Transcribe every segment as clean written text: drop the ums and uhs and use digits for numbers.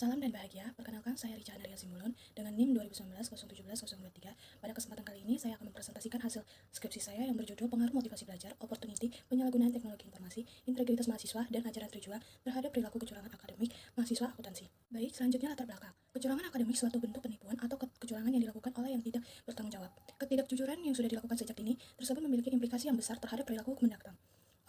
Salam dan bahagia, perkenalkan saya Rica Anaria Simbolon dengan NIM 2019-017-023. Pada kesempatan kali ini saya akan mempresentasikan hasil skripsi saya yang berjudul Pengaruh Motivasi Belajar, Opportunity, Penyalahgunaan Teknologi Informasi, Integritas Mahasiswa, dan Ajaran Terjual terhadap Perilaku Kecurangan Akademik Mahasiswa Akuntansi. Baik, selanjutnya latar belakang. Kecurangan akademik suatu bentuk penipuan atau kecurangan yang dilakukan oleh yang tidak bertanggung jawab. Ketidakjujuran yang sudah dilakukan sejak dini tersebut memiliki implikasi yang besar terhadap perilaku mendatang.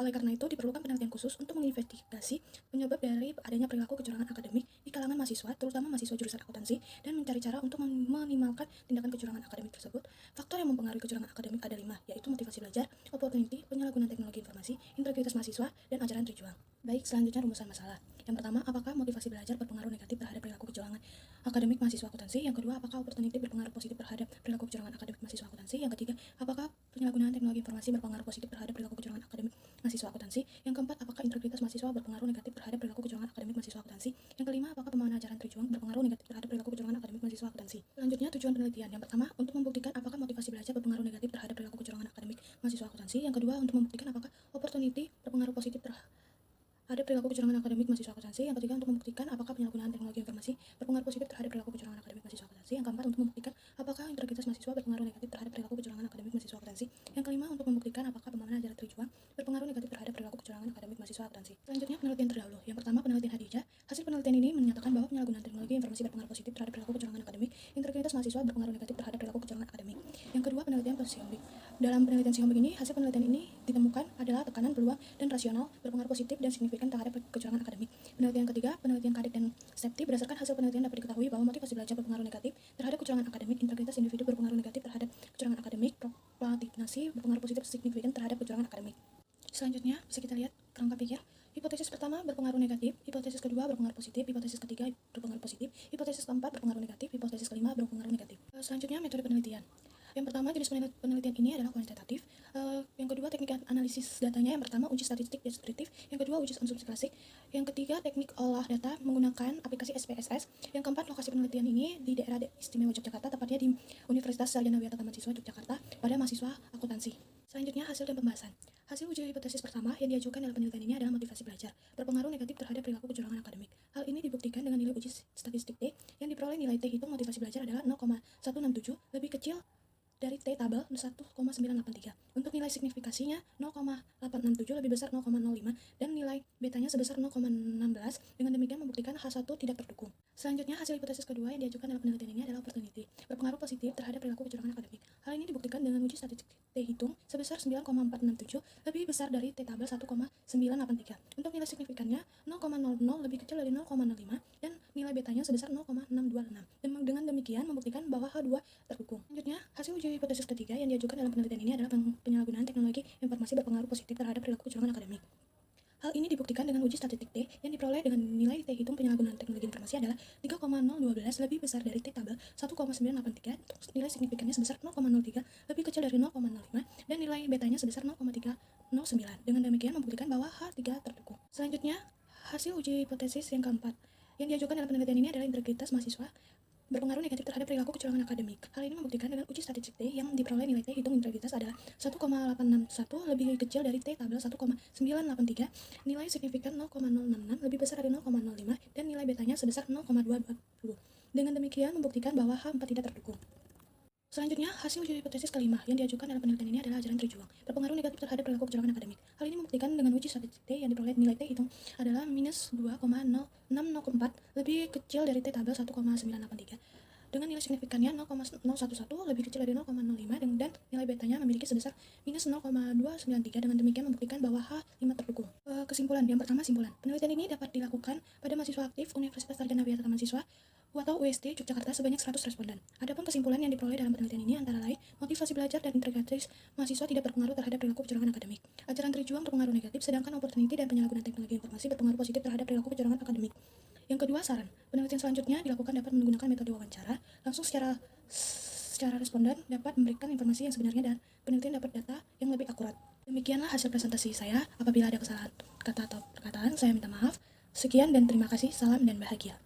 Oleh karena itu, diperlukan penelitian khusus untuk menginvestigasi penyebab dari adanya perilaku kecurangan akademik di kalangan mahasiswa, terutama mahasiswa jurusan akuntansi, dan mencari cara untuk meminimalkan tindakan kecurangan akademik tersebut. Faktor yang mempengaruhi kecurangan akademik ada 5, yaitu motivasi belajar, opportunity, penyalahgunaan teknologi informasi, integritas mahasiswa, dan ajaran terjual. Baik, selanjutnya rumusan masalah. Yang pertama, apakah motivasi belajar berpengaruh negatif terhadap perilaku kecurangan akademik mahasiswa akuntansi? Yang kedua, apakah opportunity berpengaruh positif terhadap perilaku kecurangan akademik mahasiswa akuntansi? Yang ketiga, apakah penyalahgunaan teknologi informasi berpengaruh positif terhadap perilaku kecurangan akademik mahasiswa akuntansi? Yang keempat, apakah integritas mahasiswa berpengaruh negatif terhadap perilaku kecurangan akademik mahasiswa akuntansi? Yang kelima, apakah pemahaman ajaran terjuang berpengaruh negatif terhadap perilaku kecurangan akademik mahasiswa akuntansi? Selanjutnya, tujuan penelitian. Yang pertama, untuk membuktikan apakah motivasi belajar berpengaruh negatif terhadap perilaku kecurangan akademik mahasiswa akuntansi. Yang kedua, untuk membuktikan apakah opportunity berpengaruh positif terhadap perilaku kecurangan akademik mahasiswa akuntansi. Yang ketiga, untuk membuktikan apakah penyalahgunaan teknologi informasi berpengaruh positif terhadap perilaku kecurangan akademik mahasiswa akuntansi. Yang keempat, untuk membuktikan apakah integritas mahasiswa berpengaruh negatif terhadap perilaku kecurangan akademik mahasiswa akuntansi. Yang kelima, untuk membuktikan apakah pemahaman ajaran terjuang berpengaruh negatif terhadap perilaku kecurangan akademik mahasiswa akuntansi. Selanjutnya, penelitian terdahulu. Yang pertama, penelitian Hadijah. Hasil penelitian ini menyatakan bahwa penyalahgunaan teknologi informasi berpengaruh positif terhadap perilaku kecurangan akademik, integritas mahasiswa berpengaruh negatif terhadap perilaku kecurangan akademik. Yang kedua, penelitian Siombing. Dalam penelitian Siombing ini, hasil penelitian ini ditemukan adalah tekanan, peluang, dan rasional berpengaruh positif dan signifikan terhadap kecurangan akademik. Penelitian ketiga, penelitian Kadek dan Septi. Berdasarkan hasil penelitian dapat diketahui bahwa motivasi belajar berpengaruh negatif terhadap kecurangan akademik, integritas individu berpengaruh negatif terhadap kecurangan akademik, prokrastinasi berpengaruh positif signifikan terhadap kecurangan akademik. Selanjutnya, bisa kita lihat kerangka pikir. Hipotesis pertama berpengaruh negatif, hipotesis kedua berpengaruh positif, hipotesis ketiga berpengaruh positif, hipotesis keempat berpengaruh negatif, hipotesis kelima berpengaruh negatif. Selanjutnya, metode penelitian. Yang pertama, jenis penelitian ini adalah kuantitatif. Yang kedua, teknik analisis datanya. Yang pertama, uji statistik deskriptif. Yang kedua, uji asumsi klasik. Yang ketiga, teknik olah data menggunakan aplikasi SPSS. Yang keempat, lokasi penelitian ini di daerah istimewa Yogyakarta, tepatnya di Universitas Sarjana Wiyata Mahasiswa Yogyakarta pada mahasiswa akuntansi. Selanjutnya, hasil dan pembahasan. Hasil uji hipotesis pertama yang diajukan dalam penelitian ini adalah motivasi belajar berpengaruh negatif terhadap perilaku kecurangan akademik. Hal ini dibuktikan dengan nilai uji statistik T yang diperoleh nilai T hitung motivasi belajar adalah 0,167, lebih kecil dari T tabel 1,983. Untuk nilai signifikasinya 0,867 lebih besar 0,05 dan nilai betanya sebesar 0,16. Dengan demikian membuktikan H1 tidak terdukung. Selanjutnya, hasil hipotesis kedua yang diajukan dalam penelitian ini adalah opportunity berpengaruh positif terhadap perilaku kecurangan akademik. Hal ini dibuktikan dengan uji statistik T hitung sebesar 9,467 lebih besar dari T tabel 1,983. Untuk nilai signifikannya 0,00 lebih kecil dari 0,05 dan nilai betanya sebesar 0,626. Dengan demikian membuktikan bahwa H2 terdukung. Selanjutnya, hasil uji hipotesis ketiga yang diajukan dalam penelitian ini adalah penyalahgunaan teknologi informasi berpengaruh positif terhadap perilaku kecurangan akademik. Hal ini dibuktikan dengan uji statistik T yang diperoleh dengan nilai T hitung penyalahgunaan teknologi informasi adalah 3,012 lebih besar dari T tabel 1,983. Nilai signifikannya sebesar 0,03 lebih kecil dari 0,05 dan nilai betanya sebesar 0,309. Dengan demikian membuktikan bahwa H3 terdukung. Selanjutnya, hasil uji hipotesis yang keempat yang diajukan dalam penelitian ini adalah integritas mahasiswa berpengaruh negatif terhadap perilaku kecurangan akademik. Hal ini membuktikan dengan uji statistik T yang diperoleh nilai T hitung integritas adalah 1,861 lebih kecil dari T tabel 1,983, nilai signifikan 0,066 lebih besar dari 0,05 dan nilai betanya sebesar 0,220. Dengan demikian membuktikan bahwa H4 tidak terdukung. Selanjutnya, hasil uji hipotesis kelima yang diajukan dalam penelitian ini adalah ajaran terjuang berpengaruh negatif terhadap perilaku kecurangan akademik. Hal ini membuktikan dengan uji statistik T yang diperoleh nilai T hitung adalah minus 2,0604 lebih kecil dari T tabel 1,983 dengan nilai signifikannya 0,011 lebih kecil dari 0,05 dan nilai betanya memiliki sebesar minus 0,293. Dengan demikian membuktikan bahwa H5 terdukung. Kesimpulan. Yang pertama, simpulan. Penelitian ini dapat dilakukan pada mahasiswa aktif Universitas Sarjana Wiyata Mahasiswa atau UST Yogyakarta sebanyak 100 responden. Adapun kesimpulan yang diperoleh dalam penelitian ini antara lain, motivasi belajar dan integritas mahasiswa tidak berpengaruh terhadap perilaku kecurangan akademik. Ajaran terjuang berpengaruh negatif, sedangkan opportunity dan penyalahgunaan teknologi informasi berpengaruh positif terhadap perilaku kecurangan akademik. Yang kedua, saran. Penelitian selanjutnya dilakukan dapat menggunakan metode wawancara, langsung secara responden dapat memberikan informasi yang sebenarnya dan penelitian dapat data yang lebih akurat. Demikianlah hasil presentasi saya. Apabila ada kesalahan kata atau perkataan, saya minta maaf. Sekian dan terima kasih. Salam dan bahagia.